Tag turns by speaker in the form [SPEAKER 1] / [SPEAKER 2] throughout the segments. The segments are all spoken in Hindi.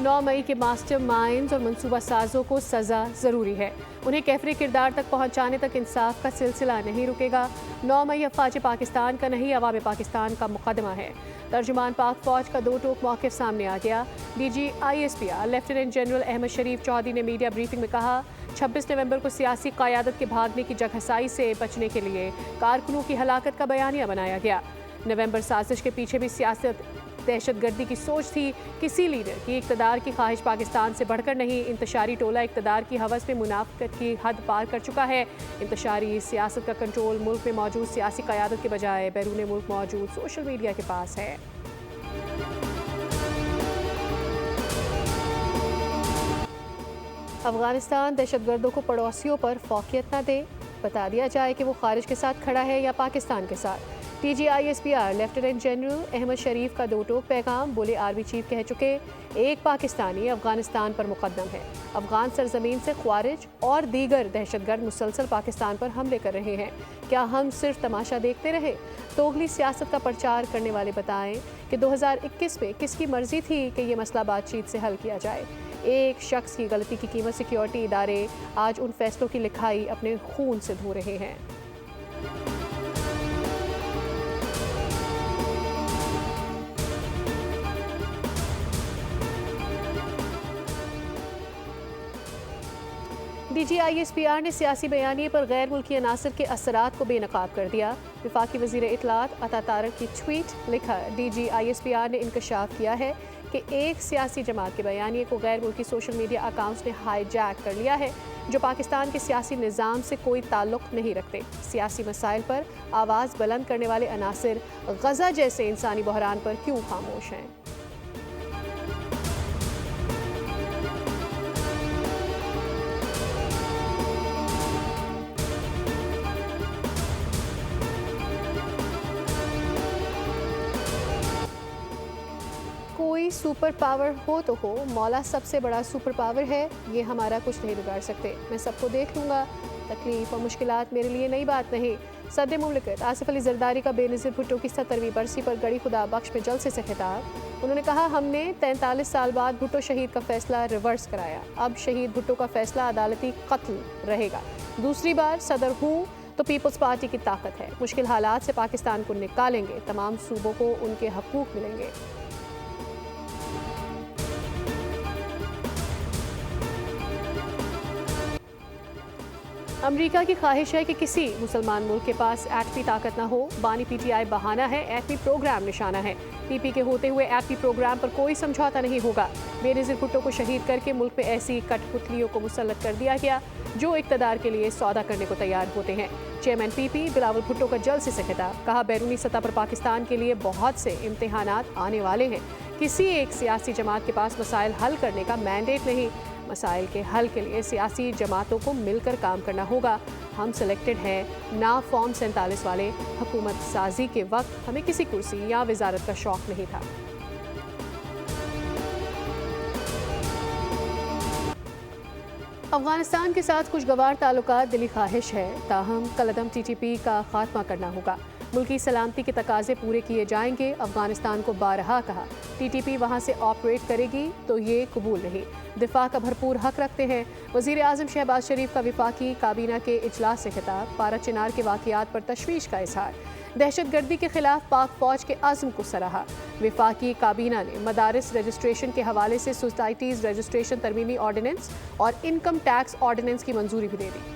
[SPEAKER 1] 9 मई के मास्टर माइंड्स और मनसूबा साजों को सज़ा ज़रूरी है। उन्हें कैफरे किरदार तक पहुँचाने तक इंसाफ का सिलसिला नहीं रुकेगा। 9 मई अफवाज पाकिस्तान का नहीं, अवाम पाकिस्तान का मुकदमा है। तर्जुमान पाक फौज का दो टोक मौक़िफ़ सामने आ गया। DG ISPR lieutenant general Ahmed Sharif Chaudhry ने मीडिया ब्रीफिंग में कहा, 26 नवंबर को सियासी क़यादत के भागने की जगहसाई से बचने के लिए कारकुनों की हलाकत का बयानिया बनाया गया। नवंबर साजिश के पीछे भी सियासत दहशतगर्दी की सोच थी। किसी लीडर की इक़्तिदार की ख्वाहिश पाकिस्तान से बढ़कर नहीं। इंतशारी टोला इक़्तिदार की हवस में मुनाफ़िक़त की हद पार कर चुका है। इंतशारी सियासत का कंट्रोल मुल्क में मौजूद सियासी क़यादत के बजाय बैरून मुल्क मौजूद सोशल मीडिया के पास है। अफगानिस्तान दहशतगर्दों को पड़ोसियों पर फौकियत न दे, बता दिया जाए कि वो खारिज के साथ खड़ा है या पाकिस्तान के साथ। DG ISPR lieutenant general Ahmed Sharif का दो टोक पैगाम। बोले, आर्मी चीफ कह चुके, एक पाकिस्तानी अफगानिस्तान पर मुकद्दम है। अफगान सरजमीन से ख्वारिज और दीगर दहशतगर्द मुसलसल पाकिस्तान पर हमले कर रहे हैं। क्या हम सिर्फ तमाशा देखते रहे? तोगली सियासत का प्रचार करने वाले बताएं कि 2021 में किसकी मर्जी थी कि ये मसला बातचीत से हल किया जाए। एक शख्स की गलती की कीमत सिक्योरिटी इदारे आज उन फैसलों की लिखाई अपने खून से धो रहे हैं। DG ISPR ने सियासी बयानिए पर गैर मुल्की अनासर के असरात को बेनकाब कर दिया। वफाकी वज़ीर इत्तलात अता तारक की ट्वीट लिखा, DG ISPR ने इंकशाफ किया है कि एक सियासी जमात के बयानिए को गैर मुल्की सोशल मीडिया अकाउंट्स ने हाईजैक कर लिया है, जो पाकिस्तान के सियासी निज़ाम से कोई ताल्लुक़ नहीं रखते। सियासी मसाइल पर आवाज़ बुलंद करने वाले अनासर गज़ा जैसे इंसानी बहरान पर क्यों खामोश हैं? कोई सुपर पावर हो तो हो, मौला सबसे बड़ा सुपर पावर है। ये हमारा कुछ नहीं बिगाड़ सकते। मैं सबको देख लूँगा। तकलीफ और मुश्किलात मेरे लिए नई बात नहीं। सदर मुमलिकत आसिफ अली जरदारी का बेनज़ीर भुट्टो की 70वीं बरसी पर गड़ी खुदा बख्श में जलसे से खिताब। उन्होंने कहा, हमने 43 साल बाद भुट्टो शहीद का फैसला रिवर्स कराया। अब शहीद भुट्टो का फैसला अदालती कत्ल रहेगा। दूसरी बार सदर हूँ तो पीपल्स पार्टी की ताकत है। मुश्किल हालात से पाकिस्तान को निकालेंगे। तमाम सूबों को उनके हकूक़ मिलेंगे। अमेरिका की ख्वाहिश है कि किसी मुसलमान मुल्क के पास एटमी ताकत न हो। बानी PTI बहाना है, एटमी प्रोग्राम निशाना है। PP के होते हुए एटमी प्रोग्राम पर कोई समझौता नहीं होगा। बेनज़ीर भुट्टो को शहीद करके मुल्क में ऐसी कठपुतलियों को मुसल्लत कर दिया गया जो इक़्तिदार के लिए सौदा करने को तैयार होते हैं। चेयरमैन PP बिलावल भुट्टो का जलसे से खिताब। कहा, बैरूनी सतह पर पाकिस्तान के लिए बहुत से इम्तिहानात आने वाले हैं। किसी एक सियासी जमात के पास मसाइल हल करने का मैंडेट नहीं। मसाइल के हल के लिए सियासी जमातों को मिलकर काम करना होगा। हम सिलेक्टेड हैं, ना फॉर्म 47 वाले। हुकूमत साजी के वक्त हमें किसी कुर्सी या वजारत का शौक नहीं था। अफगानिस्तान के साथ खुशगवार ताल्लुकात दिली ख्वाहिश है, ताहम कलदम TTP का खात्मा करना होगा। मुल्की सलामती के तकाजे पूरे किए जाएंगे। अफगानिस्तान को बारहा कहा, TTP वहाँ से ऑपरेट करेगी तो ये कबूल नहीं। दिफा का भरपूर हक रखते हैं। वज़ीर आज़म शहबाज शरीफ का वफाकी काबीना के इजलास से खिताब। पारा चिनार के वाक़यात पर तशवीश का इजहार। दहशतगर्दी के खिलाफ पाक फौज के अज़्म को सराहा। वफाकी काबीना ने मदारिस रजिस्ट्रेशन के हवाले से सोसाइटीज़ रजिस्ट्रेशन तरमीमी ऑर्डिनेंस और इनकम टैक्स ऑर्डिनेंस की मंजूरी भी दे दी।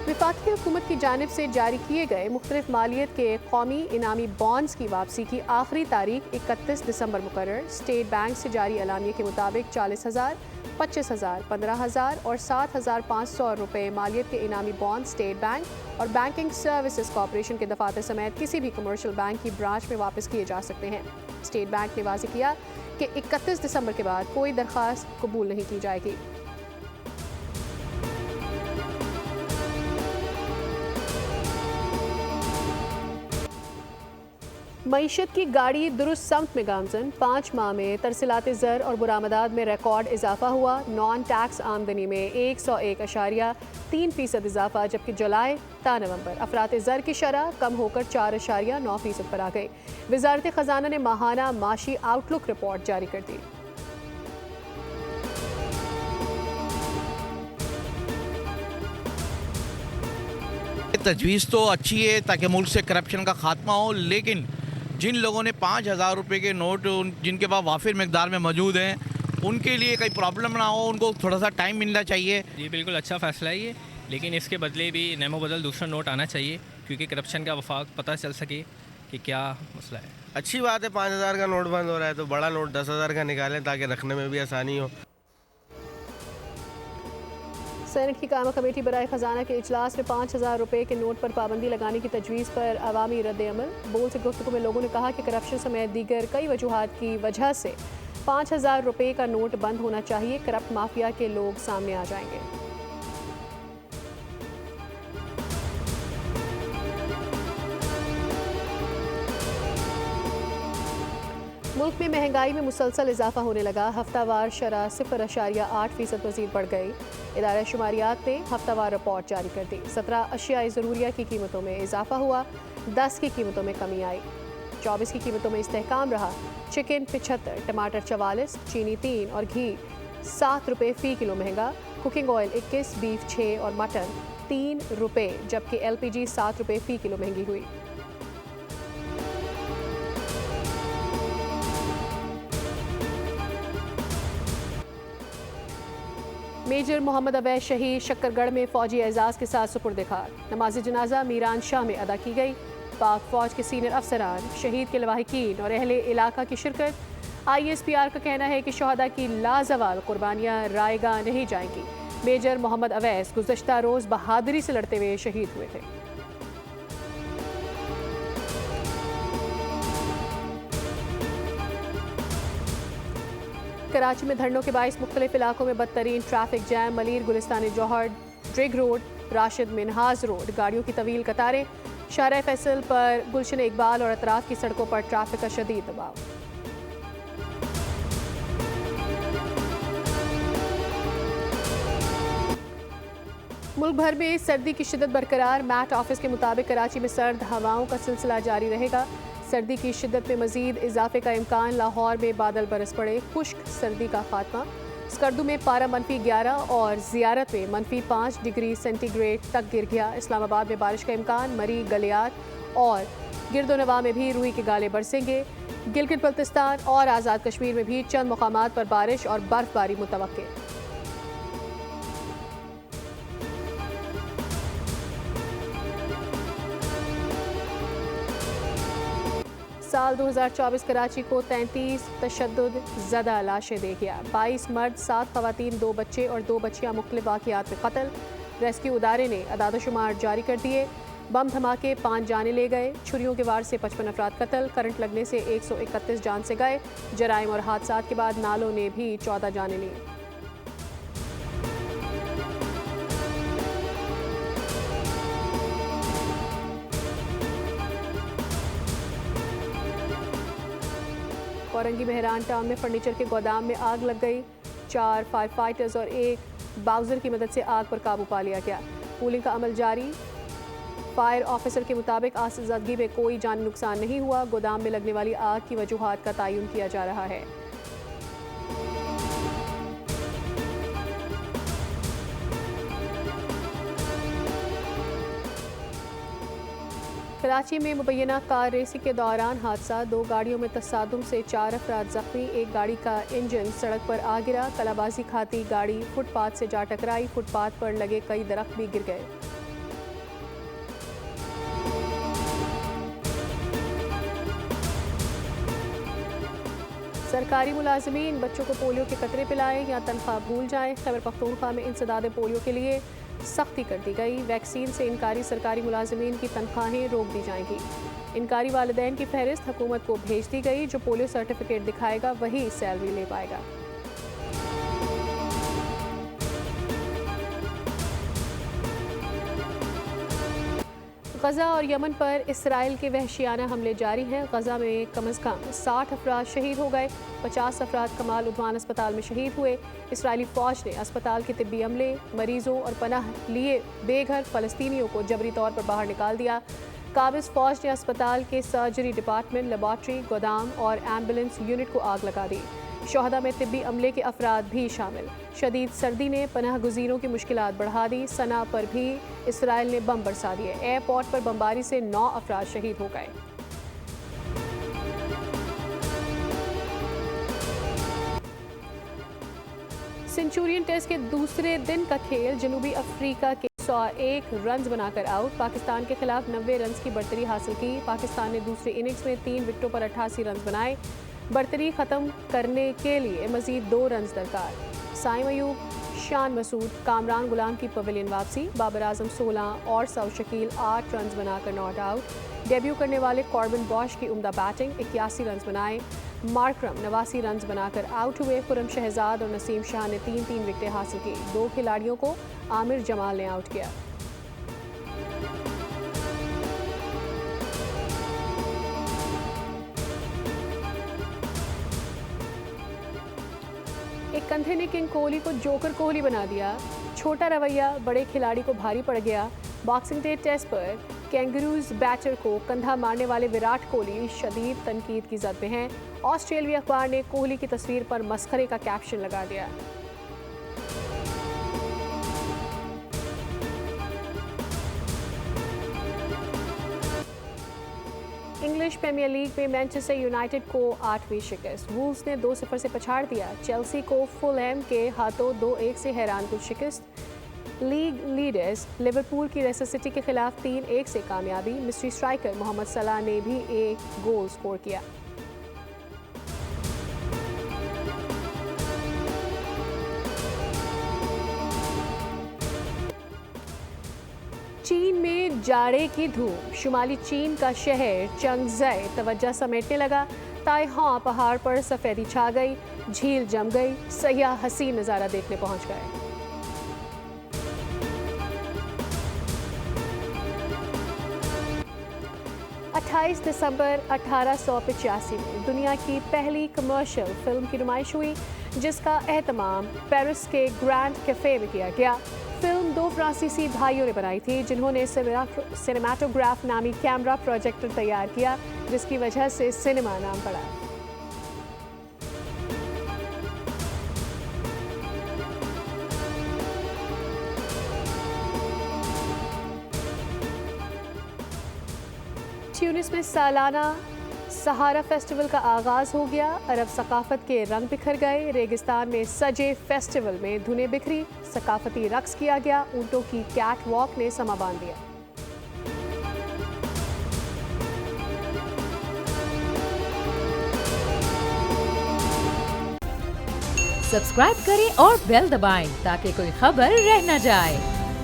[SPEAKER 1] वफाकी हुकूमत की जानिब से जारी किए गए मुख्तलिफ मालियत के कौमी इनामी बॉन्ड्स की वापसी की आखिरी तारीख 31 दिसंबर मुकर्रर। स्टेट बैंक से जारी एलानिया के मुताबिक 40,000, 25,000, 15,000 और 7,500 रुपये मालियत के इनामी बॉन्ड स्टेट बैंक और बैंकिंग सर्विसेज कॉरपोरेशन के दफातर समेत किसी भी कमर्शियल बैंक की ब्रांच में वापस किए जा सकते हैं। स्टेट बैंक ने वाज़ेह किया कि 31 दिसंबर के बाद कोई दरख्वास्त कबूल नहीं की जाएगी। मईशत की गाड़ी दुरुस्त समत में गामजन, 5 माह में तरसीलात ज़र और बरामदात में रिकॉर्ड इजाफा हुआ। नॉन टैक्स आमदनी में 101.3% इजाफा, जबकि जुलाई ता नवंबर अफरात ज़र की शरह कम होकर 4.9% पर आ गई। वजारत खजाना ने माहाना माशी आउटलुक रिपोर्ट जारी कर दी।
[SPEAKER 2] तजवीज़ तो अच्छी है ताकि मुल्क से करप्शन का खात्मा हो, लेकिन जिन लोगों ने 5,000 रुपये के नोट जिनके पास वाफिर मकदार में मौजूद हैं, उनके लिए कोई प्रॉब्लम ना हो, उनको थोड़ा सा टाइम मिलना चाहिए।
[SPEAKER 3] जी बिल्कुल अच्छा फ़ैसला है ये, लेकिन इसके बदले भी नमो बदल दूसरा नोट आना चाहिए, क्योंकि करप्शन का वफाक पता चल सके कि क्या मसला है।
[SPEAKER 4] अच्छी बात है, 5,000 का नोट बंद हो रहा है तो बड़ा नोट 10,000 का निकालें ताकि रखने में भी आसानी हो।
[SPEAKER 1] सेनेट की कायमा कमेटी बराए खजाना के इजलास में 5,000 रुपये के नोट पर पाबंदी लगाने की तजवीज़ पर अवामी रद्द-ए-अमल। बोल से गुफ्तगू में लोगों ने कहा कि करप्शन समेत दीगर कई वजूहात की वजह से 5,000 रुपये का नोट बंद होना चाहिए। करप्ट माफिया के लोग सामने आ जाएंगे। मुल्क में महंगाई में मुसलसल इजाफा होने लगा। हफ्तावार शरह 0.8% मजीद बढ़ गई। इदारा शुमारियात ने हफ्तावार रिपोर्ट जारी कर दी। 17 अशियाई ज़रूरिया की कीमतों में इजाफा हुआ, 10 की कीमतों में कमी आई। 24 की कीमतों में इस्तेहकाम रहा। चिकन 75, टमाटर 44, चीनी 3 और घी 7 रुपये फ़ी किलो महंगा। कुकिंग ऑयल 21, बीफ 6 और मटन 3 रुपये, जबकि LPG 7 रुपये फ़ी किलो महंगी हुई। मेजर मोहम्मद अवैस शहीद शक्करगढ़ में फौजी एजाज़ के साथ सुपुर्द खाक। नमाज जनाजा मीरान शाह में अदा की गई। पाक फौज के सीनियर अफसरान, शहीद के लवाहिकीन और अहले इलाका की शिरकत। ISPR का कहना है कि शहदा की लाजवाल कुर्बानियाँ रायगा नहीं जाएंगी। मेजर मोहम्मद अवैस गुज़श्ता रोज़ बहादुरी से लड़ते हुए शहीद हुए थे। कराची में धरनों के बाइस मुख्तलिफ इलाकों में बदतरीन ट्रैफिक जैम। मलीर गुलिस्तानी जौहर ड्रिग रोड, राशिद मिनहाज रोड, गाड़ियों की तवील कतारें। शाहराह फैसल पर गुलशन इकबाल और अतराफ की सड़कों पर ट्रैफिक का शदीद दबाव। मुल्क भर में सर्दी की शिद्दत बरकरार। मैट ऑफिस के मुताबिक कराची में सर्द हवाओं का सिलसिला जारी रहेगा। सर्दी की शिद्दत में मजीद इजाफे का इम्कान। लाहौर में बादल बरस पड़े, खुश्क सर्दी का खात्मा। स्कर्दू में पारा -11 और ज़ियारत में -5 डिग्री सेंटीग्रेड तक गिर गया। इस्लामाबाद में बारिश का इम्कान। मरी, गलियात और गिरदोनवा में भी रूई के गाले बरसेंगे। गिलगित बल्तिस्तान और आज़ाद कश्मीर में भी चंद मकामात पर बारिश और बर्फबारी मुतवक्के। साल 2024 कराची को 33 तशद्दुद ज़दा लाशें दे गया। 22 मर्द, 7 खवातीन, 2 बच्चे और 2 बच्चियां मुख्तलिफ वाक़ियात में कत्ल। रेस्क्यू इदारे ने अदाद-ओ-शुमार जारी कर दिए। बम धमाके 5 जाने ले गए। छुरियों के वार से 55 अफराद कत्ल। करंट लगने से 131 जान से गए। जराइम और हादसात के बाद नालों ने भी 14 जाने ली। औरंगी मेहरान टाउन में फर्नीचर के गोदाम में आग लग गई। 4 फायर फाइटर्स और 1 बाउजर की मदद से आग पर काबू पा लिया गया। कूलिंग का अमल जारी। फायर ऑफिसर के मुताबिक आसज़दगी में कोई जानी नुकसान नहीं हुआ। गोदाम में लगने वाली आग की वजूहात का तयन किया जा रहा है। कराची में मुबैना कार रेसिंग के दौरान हादसा। 2 गाड़ियों में तसादुम से 4 अफराद जख्मी। एक गाड़ी का इंजन सड़क पर आ गिरा। कलाबाजी खाती गाड़ी फुटपाथ से जा टकराई। फुटपाथ पर लगे कई दरख्त भी गिर गए। सरकारी मुलाजमीन बच्चों को पोलियो के कतरे पिलाएं या तनख्वाह भूल जाएं। खैबर पख्तूनख्वा में इंसदाद पोलियो के लिए सख्ती कर दी गई। वैक्सीन से इनकारी सरकारी मुलाजमीन की तनख्वाहें रोक दी जाएंगी। इनकारी वालिदैन की फहरिस्त हुकूमत को भेज दी गई। जो पोलियो सर्टिफिकेट दिखाएगा वही सैलरी ले पाएगा। गजा और यमन पर इसराइल के वहशियाना हमले जारी हैं। गजा में कम से कम 60 अफराद शहीद हो गए, 50 अफराद कमाल उद्वान अस्पताल में शहीद हुए। इसराइली फ़ौज ने अस्पताल के तिब्बी अमले, मरीजों और पनाह लिए बेघर फ़लस्तीनियों को जबरी तौर पर बाहर निकाल दिया। काबिज़ फ़ौज ने अस्पताल के सर्जरी डिपार्टमेंट, लेबॉर्ट्री, गोदाम और एम्बुलेंस यूनिट को आग लगा दी। शोहदा में तिब्बी अमले के अफराद भी शामिल। शदीद सर्दी ने पनाह गुज़ीरों की मुश्किलात बढ़ा दी। सना पर भी इसराइल ने बम बरसा दिए। एयरपोर्ट पर बमबारी से 9 अफराद शहीद हो गए। सेंचुरियन टेस्ट के दूसरे दिन का खेल जनूबी अफ्रीका के 101 रन बनाकर आउट। पाकिस्तान के खिलाफ 90 रन की बढ़तरी हासिल की। पाकिस्तान ने दूसरी इनिंग्स में 3 विकेटों पर 88 रन बनाए। बढ़तरी ख़त्म करने के लिए मज़ीद 2 रन दरकार। साइम अयूब, शान मसूद, कामरान गुलाम की पवेलियन वापसी। बाबर आजम 16 और सऊद शकील 8 रन बनाकर नॉट आउट। डेब्यू करने वाले कॉर्बिन बॉश की उम्दा बैटिंग, 81 रन बनाए। मार्करम 89 रन बनाकर आउट हुए। खुरम शहजाद और नसीम शाह ने 3-3 विकेटें हासिल की। 2 खिलाड़ियों को आमिर जमाल ने आउट किया। एक कंधे ने किंग कोहली को जोकर कोहली बना दिया। छोटा रवैया बड़े खिलाड़ी को भारी पड़ गया। बॉक्सिंग डे टेस्ट पर कैंगरूज बैटर को कंधा मारने वाले विराट कोहली शदीद तनकीद की जद में हैं। ऑस्ट्रेलियाई अखबार ने कोहली की तस्वीर पर मस्खरे का कैप्शन लगा दिया। इंग्लिश प्रीमियर लीग में मैनचेस्टर यूनाइटेड को 8वीं शिकस्त। वुल्व्स ने 2-0 से पछाड़ दिया। चेल्सी को फुलहैम के हाथों 2-1 से हैरानकुन शिकस्त। लीग लीडर्स लिवरपूल की लेस्टर सिटी के खिलाफ 3-1 से कामयाबी। मिस्ट्री स्ट्राइकर मोहम्मद सलाह ने भी एक गोल स्कोर किया। चीन में जाड़े की धूम। शुमाली चीन का शहर चंगज़ै तवज्जो समेटने लगा। ताइहां पहाड़ पर सफ़ेदी छा गई, झील जम गई। सयाह हसीन नज़ारा देखने पहुंच गए। दिसंबर 1885 में दुनिया की पहली कमर्शियल फिल्म की नुमाइश हुई, जिसका एहतमाम पेरिस के ग्रैंड कैफे में किया गया। फिल्म 2 फ्रांसीसी भाइयों ने बनाई थी, जिन्होंने सिनेमाटोग्राफ नामी कैमरा प्रोजेक्टर तैयार किया, जिसकी वजह से सिनेमा नाम पड़ा। ट्यूनिस में सालाना सहारा फेस्टिवल का आगाज़ हो गया। अरब सकाफत के रंग बिखर गए। रेगिस्तान में सजे फेस्टिवल में धुनें बिखरी। सकाफती रक्स किया गया। ऊँटों की कैट वॉक ने समा बांध दिया।
[SPEAKER 5] सब्सक्राइब करें और बेल दबाएं ताकि कोई खबर रह न जाए।